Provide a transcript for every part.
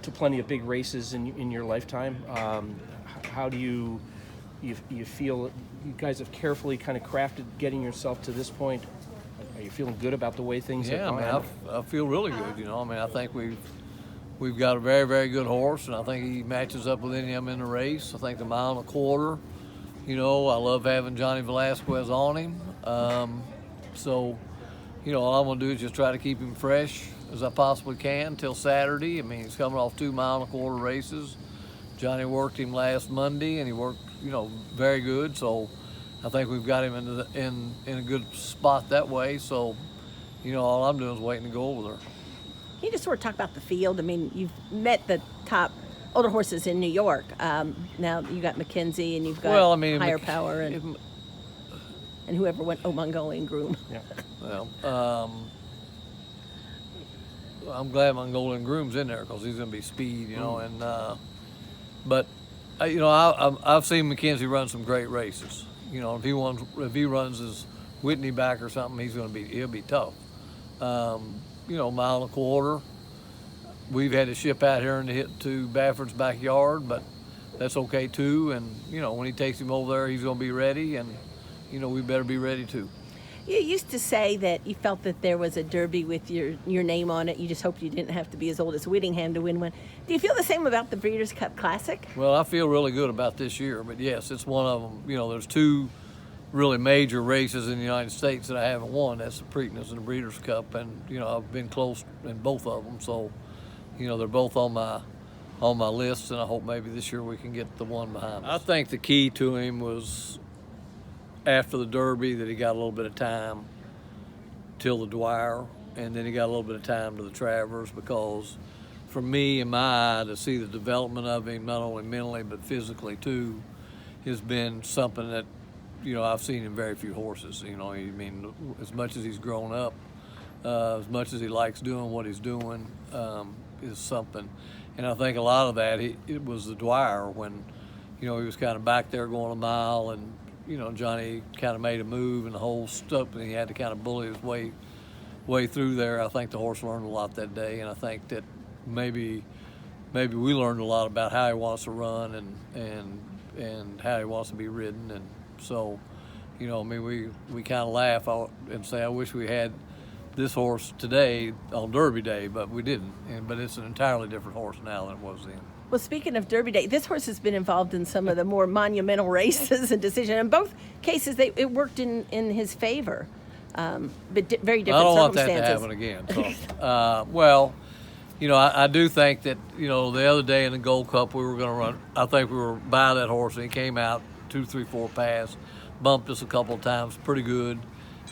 to plenty of big races in your lifetime. How do you feel you guys have carefully kind of crafted getting yourself to this point? Are you feeling good about the way things have gone? Yeah, I feel really good. You know, I mean, I think we've got a very, very good horse, and I think he matches up with any of them in the race. I think the 1.25 miles, you know, I love having Johnny Velasquez on him. So, you know, all I'm going to do is just try to keep him fresh as I possibly can until Saturday. I mean, he's coming off 2 1/4 races. Johnny worked him last Monday, and he worked, you know, very good. So I think we've got him in a good spot that way. So, you know, all I'm doing is waiting to go over there. Can you just sort of talk about the field? I mean, you've met the top older horses in New York. Now you got McKenzie, and you've got Higher Power, and whoever went Mongolian Groom. Yeah. Well, I'm glad Mongolian Groom's in there because he's going to be speed, you know. And but you know, I've seen McKenzie run some great races. You know, if he runs his Whitney back or something, he'll be tough. You know, 1.25 miles. We've had to ship out here and hit to Bafford's backyard, but that's okay too. And you know, when he takes him over there, he's going to be ready, and you know, we better be ready too. You used to say that you felt that there was a Derby with your name on it. You just hoped you didn't have to be as old as Whittingham to win one. Do you feel the same about the Breeders' Cup Classic? Well, I feel really good about this year, but yes, it's one of them. You know, there's 2 really major races in the United States that I haven't won. That's the Preakness and the Breeders' Cup, and you know, I've been close in both of them. So, you know, they're both on my list, and I hope maybe this year we can get the one behind us. I think the key to him was after the Derby that he got a little bit of time till the Dwyer, and then he got a little bit of time to the Travers, because for me, in my eye, to see the development of him, not only mentally but physically too, has been something that, you know, I've seen in very few horses. You know, I mean, as much as he's grown up, as much as he likes doing what he's doing, is something. And I think a lot of that, it was the Dwyer when, you know, he was kind of back there going a mile, and you know, Johnny kind of made a move and the whole stuff, and he had to kind of bully his way through there. I think the horse learned a lot that day, and I think that maybe we learned a lot about how he wants to run and how he wants to be ridden. And so, you know, I mean, we kind of laugh and say, I wish we had this horse today on Derby Day, but we didn't. But it's an entirely different horse now than it was then. Well, speaking of Derby Day, this horse has been involved in some of the more monumental races and decisions. In both cases, it worked in his favor, but very different circumstances. I don't want that to happen again. So, well, you know, I do think that, you know, the other day in the Gold Cup we were going to run, I think we were by that horse, and he came out 2, 3, 4 pass, bumped us a couple of times, pretty good,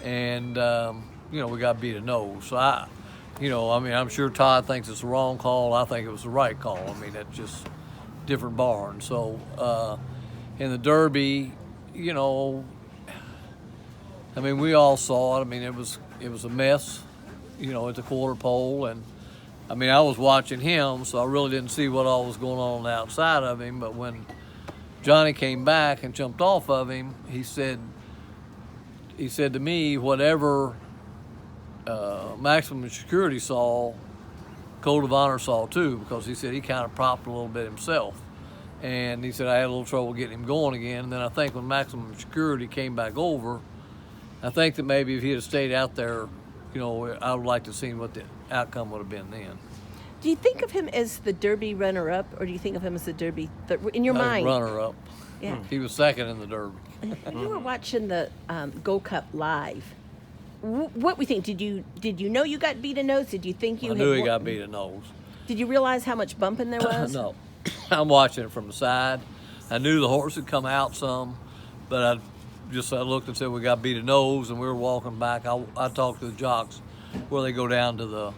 and, you know, we got beat a nose. So you know, I mean, I'm sure Todd thinks it's the wrong call. I think it was the right call. I mean, that's just different barn. So, in the Derby, you know, I mean, we all saw it. I mean, it was a mess, you know, at the quarter pole. And, I mean, I was watching him, so I really didn't see what all was going on the outside of him. But when Johnny came back and jumped off of him, he said to me, whatever Maximum Security saw, Code of Honor saw too, because he said he kind of propped a little bit himself. And he said, I had a little trouble getting him going again. And then I think when Maximum Security came back over, I think that maybe if he had stayed out there, you know, I would like to see what the outcome would have been then. Do you think of him as the Derby runner-up, or do you think of him as the Derby in your mind? Runner-up. Yeah. He was second in the Derby. You were watching the Gold Cup live. What we think? Did you know you got beat a nose? Did you think you? I knew he got beat a nose. Did you realize how much bumping there was? No, I'm watching it from the side. I knew the horse had come out some, but I looked and said we got beat a nose, and we were walking back. I talked to the jocks where they go down to the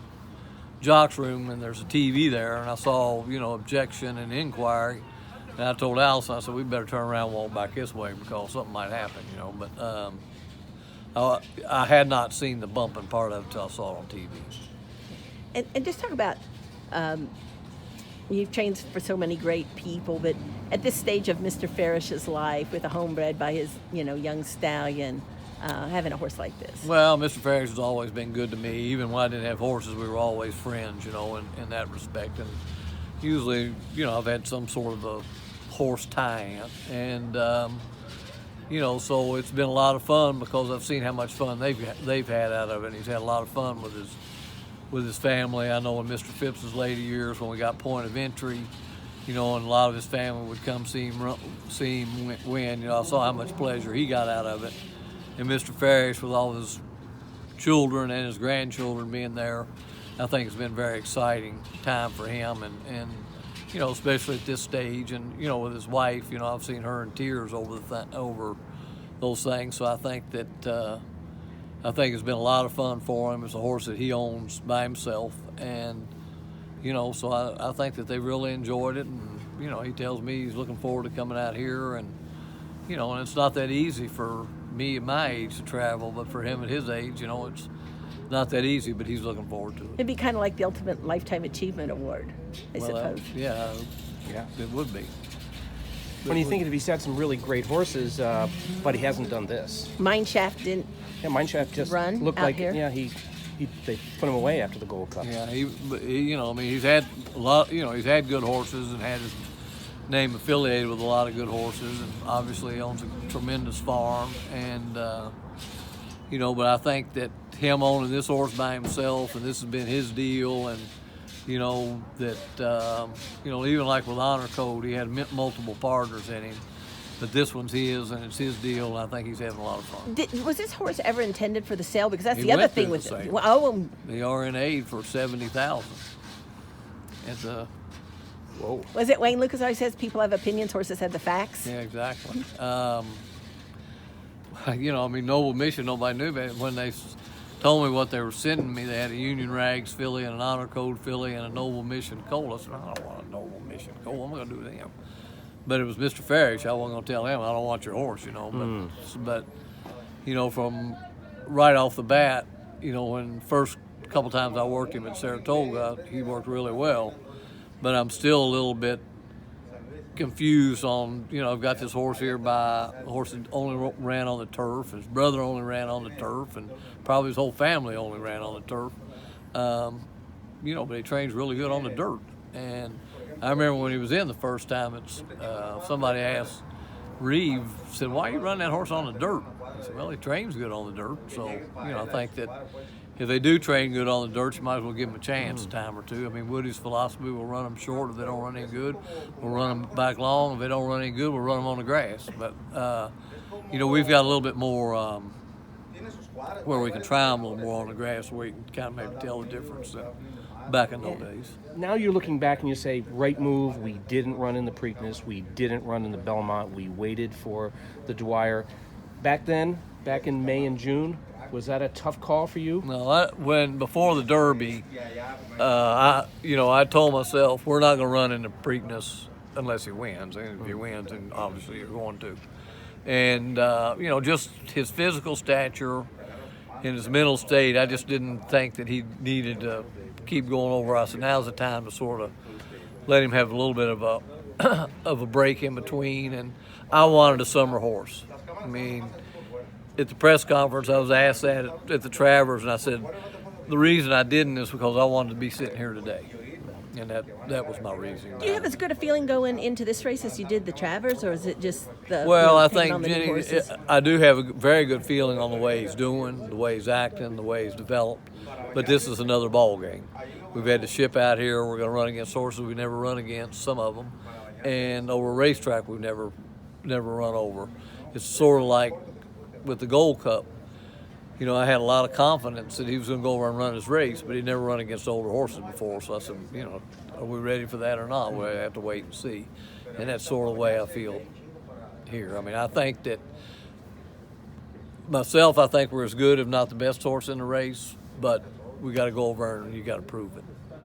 jocks room, and there's a TV there, and I saw, you know, objection and inquiry. And I told Allison, I said, we better turn around and walk back this way because something might happen, you know. But I had not seen the bumping part of it until I saw it on TV. And just talk about, you've trained for so many great people, but at this stage of Mr. Farish's life, with a homebred by his, you know, young stallion, having a horse like this. Well, Mr. Farish has always been good to me. Even when I didn't have horses, we were always friends, you know, in that respect. And, usually, I've had some sort of a horse tie-in, and so it's been a lot of fun because I've seen how much fun they've had out of it. And he's had a lot of fun with his family. I know in Mr. Phipps's later years when we got point of entry, and a lot of his family would come see him win. I saw how much pleasure he got out of it. And Mr. Farish, with all his children and his grandchildren being there, I think it's been a very exciting time for him, and especially at this stage, and with his wife, I've seen her in tears over those things. So I think that it's been a lot of fun for him. It's a horse that he owns by himself, and so I think that they really enjoyed it, and he tells me he's looking forward to coming out here, and and it's not that easy for me at my age to travel, but for him at his age, it's not that easy, but he's looking forward to it. It'd be kind of like the Ultimate Lifetime Achievement Award, I suppose. Yeah, it would be. When you think of he's had some really great horses, but he hasn't done this. Mineshaft didn't. Yeah, Mineshaft just run looked out like here. Yeah, they put him away after the Gold Cup. Yeah, he's had a lot. He's had good horses and had his name affiliated with a lot of good horses, and obviously he owns a tremendous farm, and but I think that him owning this horse by himself, and this has been his deal, and that even like with Honor Code, he had multiple partners in him, but this one's his, and it's his deal, and I think he's having a lot of fun. Was this horse ever intended for the sale? Because that's He the other went thing through with the it. sale. Well, The RNA for $70,000. It's a Whoa. was it Wayne Lucas always says people have opinions, horses have the facts? Yeah, exactly. Noble Mission, nobody knew about it. When they told me what they were sending me, they had a Union Rags filly and an Honor Code filly and a Noble Mission colt. I said, I don't want a Noble Mission colt. What am I going to do with him? But it was Mr. Farish. I wasn't going to tell him, I don't want your horse, But from right off the bat, when first couple times I worked him at Saratoga, he worked really well. But I'm still a little bit confused on, I've got this horse here by a horse that only ran on the turf. His brother only ran on the turf, and probably his whole family only ran on the turf. But he trains really good on the dirt. And I remember when he was in the first time, somebody asked Reeve, said, why you run that horse on the dirt? I said, well, he trains good on the dirt. So, I think that if they do train good on the dirt, you might as well give them a chance a time or two. I mean, Woody's philosophy, we'll run them short if they don't run any good. We'll run them back long. If they don't run any good, we'll run them on the grass. But, we've got a little bit more where we can try them a little more on the grass where we can kind of maybe tell the difference back in those days. Now you're looking back and you say, right move, we didn't run in the Preakness, we didn't run in the Belmont, we waited for the Dwyer. Back then, back in May and June, was that a tough call for you? No, before the Derby, I told myself we're not going to run in the Preakness unless he wins. And if he wins, then obviously you're going to. And just his physical stature and his mental state, I just didn't think that he needed to keep going over. I said now's the time to sort of let him have a little bit of a break in between. And I wanted a summer horse. I mean, at the press conference, I was asked that at the Travers, and I said, the reason I didn't is because I wanted to be sitting here today. And that was my reason. Do you have as good a feeling going into this race as you did the Travers, or is it just the I depending think on the new horses? I do have a very good feeling on the way he's doing, the way he's acting, the way he's developed. But this is another ball game. We've had to ship out here. We're going to run against horses we never run against, some of them, and over a racetrack we've never run over. It's sort of like with the Gold Cup. I had a lot of confidence that he was going to go over and run his race, but he'd never run against older horses before. So I said, are we ready for that or not? We have to wait and see. And that's sort of the way I feel here. I mean, I think that myself, I think we're as good, if not the best horse in the race, but we got to go over and you got to prove it.